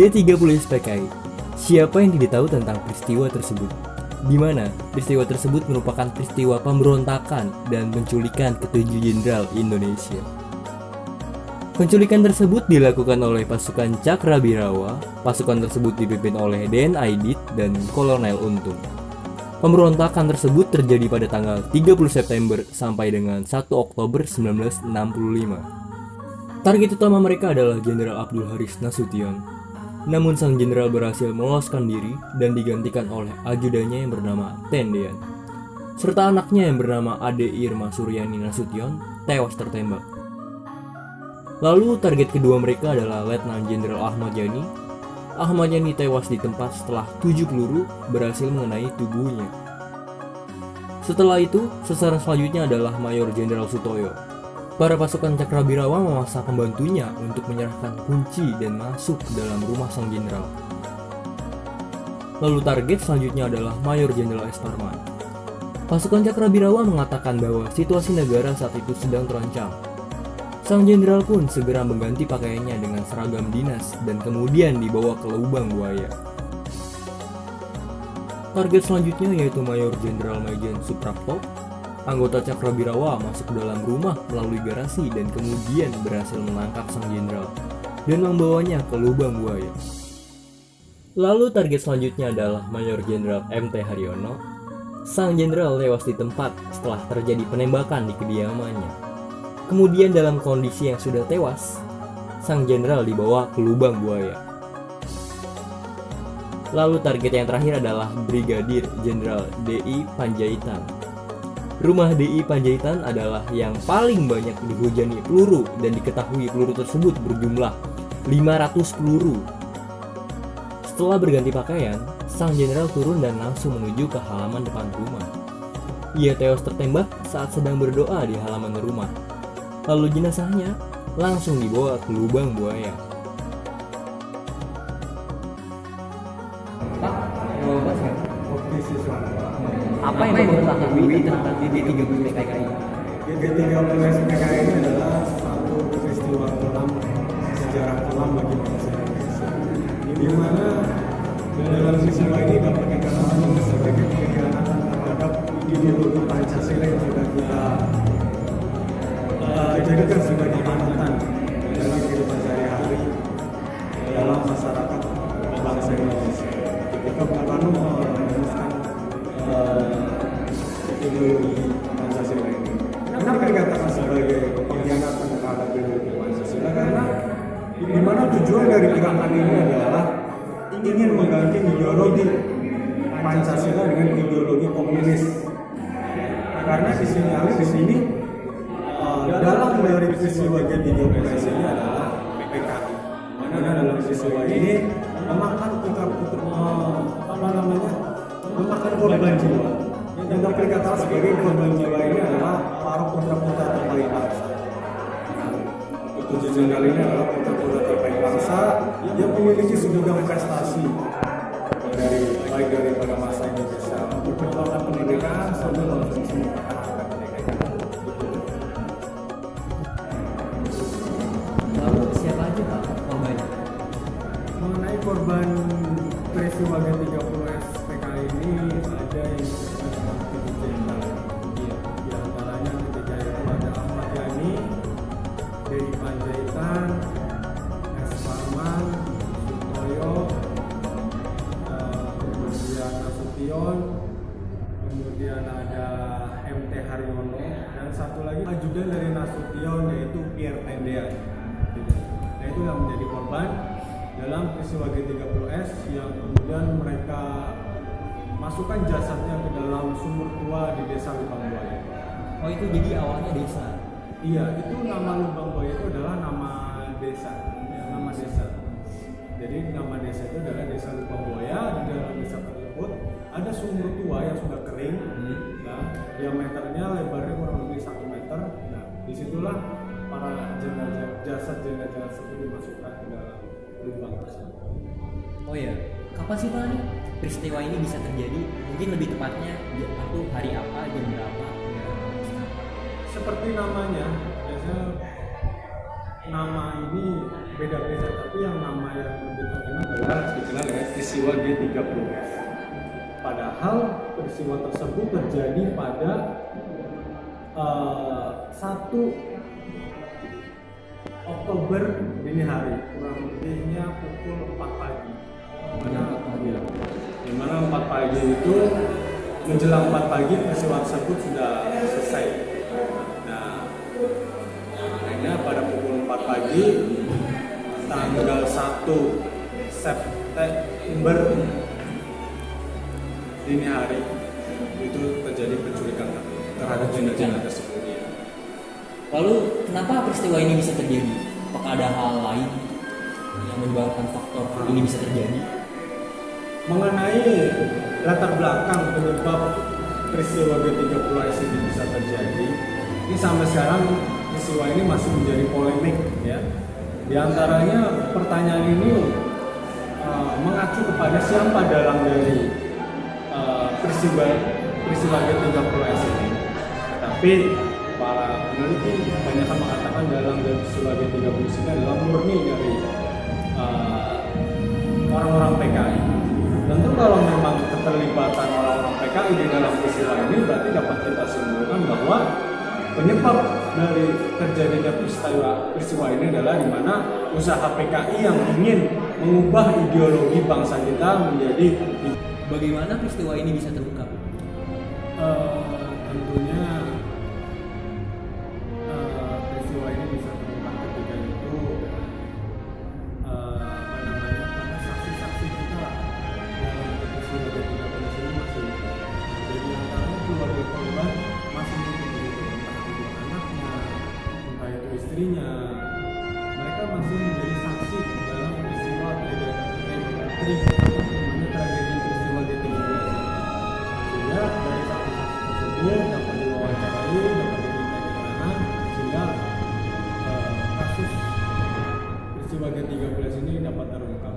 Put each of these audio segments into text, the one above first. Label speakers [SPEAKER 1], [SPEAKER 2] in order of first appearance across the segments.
[SPEAKER 1] G30 SPKI. Siapa yang tidak tahu tentang peristiwa tersebut? Di mana peristiwa tersebut merupakan peristiwa pemberontakan dan penculikan ketujuh jenderal Indonesia. Penculikan tersebut dilakukan oleh pasukan Cakrabirawa. Pasukan tersebut dipimpin oleh Den Aidit dan Kolonel Untung. Pemberontakan tersebut terjadi pada tanggal 30 September sampai dengan 1 Oktober 1965. Target utama mereka adalah Jenderal Abdul Haris Nasution. Namun sang jenderal berhasil meloloskan diri dan digantikan oleh ajudannya yang bernama Tendean. Serta anaknya yang bernama Ade Irma Suryani Nasution tewas tertembak. Lalu target kedua mereka adalah Letnan Jenderal Ahmad Yani. Ahmad Yani tewas di tempat setelah 7 peluru berhasil mengenai tubuhnya. Setelah itu, sasaran selanjutnya adalah Mayor Jenderal Sutoyo. Para pasukan Cakrabirawa memaksa pembantunya untuk menyerahkan kunci dan masuk ke dalam rumah sang jenderal. Lalu target selanjutnya adalah Mayor Jenderal S. Parman. Pasukan Cakrabirawa mengatakan bahwa situasi negara saat itu sedang terancam. Sang jenderal pun segera mengganti pakaiannya dengan seragam dinas dan kemudian dibawa ke lubang buaya. Target selanjutnya yaitu Mayor Jenderal Maijen Suprapto. Anggota Cakrabirawa masuk ke dalam rumah melalui garasi dan kemudian berhasil menangkap sang jenderal dan membawanya ke lubang buaya. Lalu target selanjutnya adalah Mayor Jenderal M.T. Haryono. Sang jenderal tewas di tempat setelah terjadi penembakan di kediamannya. Kemudian dalam kondisi yang sudah tewas, sang jenderal dibawa ke lubang buaya. Lalu target yang terakhir adalah Brigadir Jenderal D.I. Panjaitan. Rumah D.I. Panjaitan adalah yang paling banyak dihujani peluru dan diketahui peluru tersebut berjumlah 500 peluru. Setelah berganti pakaian, sang jenderal turun dan langsung menuju ke halaman depan rumah. Ia tewas tertembak saat sedang berdoa di halaman rumah. Lalu jenazahnya langsung dibawa ke lubang buaya.
[SPEAKER 2] Apa yang Bapak ketahui tentang G30 SPKI?
[SPEAKER 3] G30 SPKI ini adalah satu peristiwa kelam, sejarah kelam bagi bangsa Indonesia. Di mana dalam peristiwa ini dapat dikatakan sebagai pengkhianatan terhadap ideologi Pancasila yang sudah kita jadikan sebagai panutan dalam kehidupan sehari-hari dalam masyarakat bangsa Indonesia. Ketika Bung Karno merumuskan ideologi Pancasila ini. Kenapa dikatakan sebagai pengkhianatan terhadap ideologi Pancasila? Karena di mana tujuan dari gerakan ini adalah ingin mengganti ideologi Pancasila dengan ideologi komunis. Karena disinyalir di sini dalam dari peristiwa G30 ini adalah PKI. Karena dalam peristiwa ini memakan memakan korban jiwa. Yang dapat dikatakan sebagai korban jiwa ini adalah para putra-putra terbaik bangsa. Tujuh jenderal ini adalah putra-putra terbaik bangsa yang memiliki segudang prestasi baik dari masa Indonesia memperjuangkan pendidikan sampai langsung
[SPEAKER 2] Lalu siapa aja Pak korbannya?
[SPEAKER 3] mengenai korban peristiwa G30 SPKI ini ada yang disebut tujuh jenderal. Di antaranya ketiga itu ada Ahmad Yani, D.I. Panjaitan, S. Parman, Sutoyo, kemudian Nasution, kemudian ada M.T. Haryono, dan satu lagi ajudan dari Nasution yaitu Pierre Tendean. Nah itu yang menjadi korban dalam peristiwa G30S yang kemudian mereka masukkan jasadnya ke dalam sumur tua di desa Lubang Buaya.
[SPEAKER 2] Oh itu jadi awalnya desa?
[SPEAKER 3] Iya, itu nama Lubang Buaya itu adalah nama desa, ya, nama desa. Jadi nama desa itu adalah desa Lubang Buaya. Di dalam desa tersebut ada sumur tua yang sudah kering, nah, diameternya lebarnya kurang lebih 1 meter. Nah, disitulah para jasad-jasad tersebut dimasukkan ke dalam lubang tersebut.
[SPEAKER 2] Oh ya, kapan sih Pak nih peristiwa ini bisa terjadi? Mungkin lebih tepatnya di hari apa, jam berapa?
[SPEAKER 3] Seperti namanya, biasanya nama ini beda-beda, tapi yang nama yang lebih terkenal adalah dikenal dengan peristiwa G30S. Padahal peristiwa tersebut terjadi pada 1 Oktober dini hari, kurang lebihnya pukul 4 pagi. Di mana 4 pagi itu menjelang 4 pagi peristiwa tersebut sudah selesai. Nah, akhirnya pada pukul 4 pagi tanggal 1 September dini hari itu terjadi penculikan terhadap jenazah tersebut.
[SPEAKER 2] Lalu kenapa peristiwa ini bisa terjadi? Apakah ada hal lain yang menyebabkan faktor ini bisa terjadi?
[SPEAKER 3] Mengenai latar belakang penyebab peristiwa G30S ini bisa terjadi, ini sampai sekarang peristiwa ini masih menjadi polemik ya. Di antaranya pertanyaan ini mengacu kepada siapa dalang dari peristiwa G30S ini. Tapi para peneliti kebanyakan mengatakan dalang dari peristiwa G30S ini adalah murni dari orang-orang PKI. Tentu kalau memang keterlibatan orang-orang PKI di dalam peristiwa ini, berarti dapat kita simpulkan bahwa penyebab dari terjadinya peristiwa ini adalah di mana usaha PKI yang ingin mengubah ideologi bangsa kita menjadi.
[SPEAKER 2] Bagaimana peristiwa ini bisa terungkap?
[SPEAKER 3] Tentunya peristiwa ini bisa terungkap ketika itu karena saksi-saksi kita dalam peristiwa G30S ini masih jadi antaranya keluarga korban masih hidup, entah itu anaknya, entah itu istrinya, mereka masih menjadi saksi dalam peristiwa tragedi peristiwa G30S. Sehingga dari saksi-saksi tersebut dapat diwawancarai, dapat diminta keterangan, sehingga kasus peristiwa G30S ini dapat terungkap.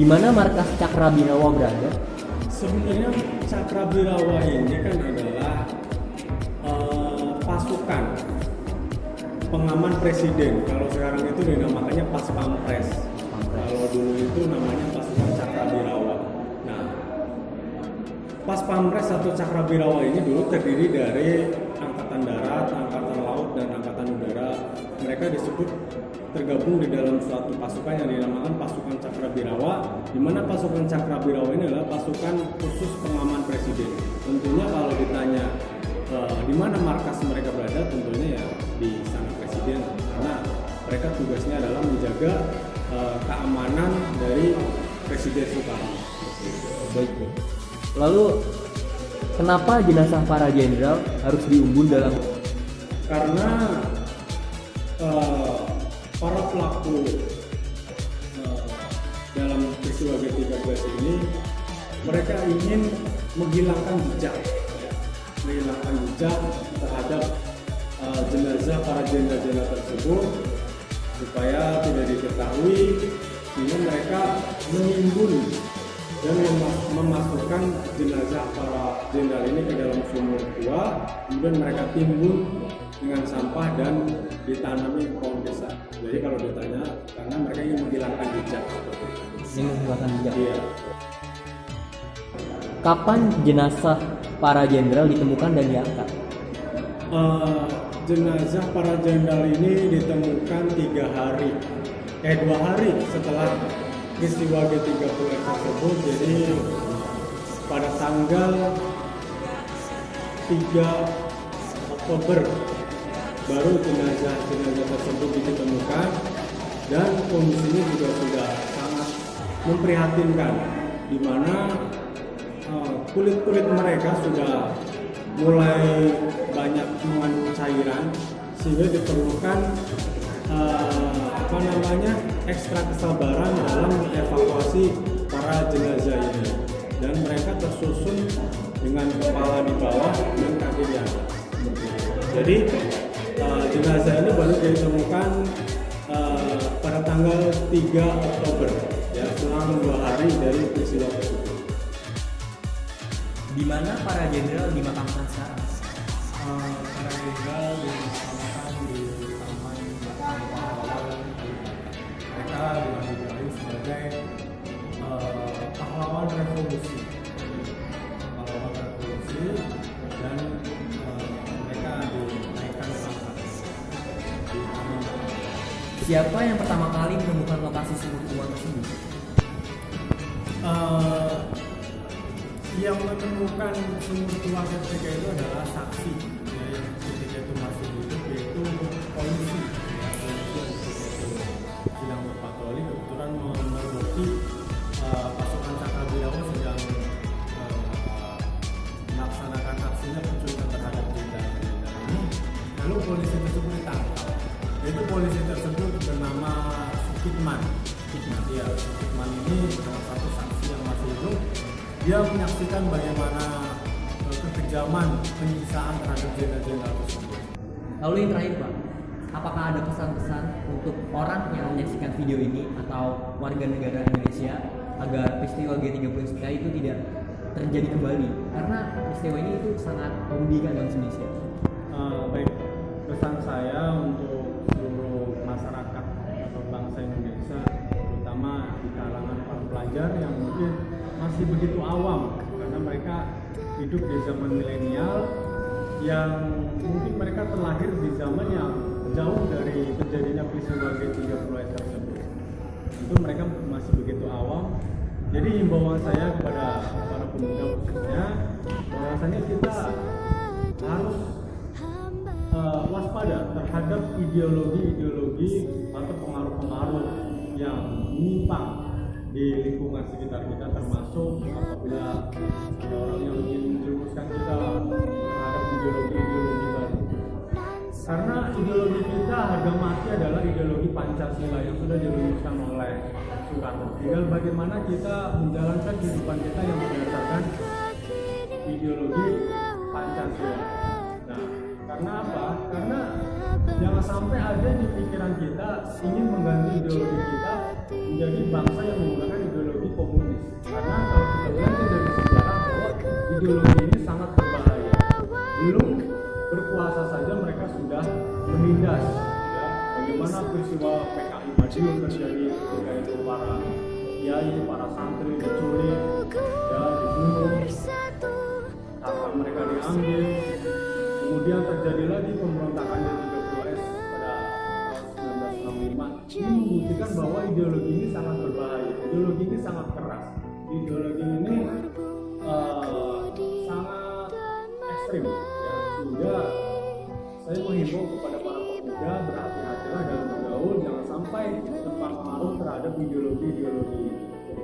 [SPEAKER 2] mana markas Cakrabirawa berada?
[SPEAKER 3] Sebenarnya Cakrabirawa ini kan adalah pasukan pengaman presiden. Kalau sekarang itu dinamakannya Pas Pampres. Kalau dulu itu namanya pasukan Cakrabirawa. Nah, Pas Pampres atau Cakrabirawa ini dulu terdiri dari Angkatan Darat, Angkatan Laut, dan Angkatan Udara. Mereka disebut tergabung di dalam suatu pasukan yang dinamakan pasukan Cakrabirawa, di mana pasukan Cakrabirawa ini adalah pasukan khusus pengaman presiden. Tentunya kalau ditanya di mana markas mereka berada, tentunya ya di Istana Presiden, karena mereka tugasnya adalah menjaga keamanan dari Presiden Soekarno.
[SPEAKER 2] Baik. Lalu kenapa jenazah para jenderal harus diumbun dalam?
[SPEAKER 3] Karena para pelaku dalam peristiwa G13 ini mereka ingin menghilangkan jejak terhadap jenazah para jenderal tersebut supaya tidak diketahui, sehingga mereka menimbun dan memasukkan jenazah para jenderal ini ke dalam sumur tua, kemudian mereka timbun dengan sampah dan ditanami pohon desa. Jadi kalau ditanya, karena mereka ingin menghilangkan jejak.
[SPEAKER 2] Iya. Kapan jenazah para jenderal ditemukan dan diangkat?
[SPEAKER 3] Jenazah para jenderal ini ditemukan 2 hari setelah peristiwa G30 tersebut. Jadi pada tanggal 3 Oktober baru jenazah tersebut ditemukan, dan kondisinya juga sudah sangat memprihatinkan, di mana kulit mereka sudah mulai banyak mengandung cairan, sehingga diperlukan ekstra kesabaran dalam mengevakuasi para jenazah ini, dan mereka tersusun dengan kepala di bawah dan kaki di atas. Jadi jenazah ini baru ditemukan pada tanggal 3 Oktober, ya, selang 2 hari dari peristiwa tersebut.
[SPEAKER 2] Di mana para jenderal dimakamkan sekarang?
[SPEAKER 3] Para jenderal dimakamkan di Taman Belakang Pahlawan. Mereka dianugerahi sebagai pahlawan revolusi, dan mereka dinaikkan pangkat di Taman.
[SPEAKER 2] Siapa yang pertama kali menemukan lokasi sumur tua tersebut?
[SPEAKER 3] Yang menemukan sumur tua ketika itu adalah saksi, yang ketika itu masih hidup, yaitu polisi. Polisi yang sedang berpatroli kebetulan menemukan pasukan Cakrabirawa sedang melaksanakan aksinya penculikan terhadap jenderal ini. Lalu polisi tersebut ditangkap. Yaitu polisi tersebut bernama Sukitman. Ya, Sukitman ini salah satu saksi yang masih hidup. Dia menyaksikan bagaimana kekejaman penyiksaan terhadap jenderal tersebut.
[SPEAKER 2] Lalu yang terakhir, Pak, apakah ada pesan-pesan untuk orang yang menyaksikan video ini atau warga negara Indonesia agar peristiwa G30 itu tidak terjadi kembali? Karena peristiwa ini itu sangat merugikan bangsa Indonesia.
[SPEAKER 3] Baik, pesan saya untuk seluruh masyarakat atau bangsa Indonesia, terutama di kalangan para pelajar yang mungkin masih begitu awam, karena mereka hidup di zaman milenial yang mungkin mereka terlahir di zaman yang jauh dari terjadinya peristiwa G30 tersebut. Itu mereka masih begitu awam. Jadi himbauan saya kepada para pemuda khususnya, bahwasanya kita harus waspada terhadap ideologi atau pengaruh-pengaruh yang menyimpang di lingkungan sekitar kita, termasuk apabila ada orang yang ingin menjerumuskan kita terhadap ideologi baru. Karena ideologi kita harga mati adalah ideologi Pancasila yang sudah dirumuskan oleh Soekarno. Tinggal bagaimana kita menjalankan kehidupan kita yang berdasarkan ideologi Pancasila. Nah, karena apa? Karena jangan sampai ada di pikiran kita ingin mengganti ideologi kita menjadi bangsa yang menggunakan ideologi komunis. Karena kalau kita belajar dari sejarah bahwa ideologi ini sangat berbahaya. Belum berkuasa saja mereka sudah menindas, ya. Bagaimana peristiwa PKI Madiun terjadi ketika itu para kiai, para santri diculik, ya, dibunuh, harta mereka diambil. Kemudian terjadi lagi pemberontakan di 30S pada tahun 1965. Ini membuktikan bahwa ideologi ini sangat berbahaya, ideologi ini sangat keras, ideologi ini sangat ekstrim, ya. Sehingga saya menghimbau kepada para pemuda berhati-hatilah dalam bergaul, jangan sampai terpengaruh terhadap ideologi ini,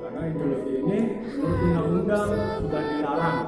[SPEAKER 3] karena ideologi ini menurut undang-undang sudah dilarang.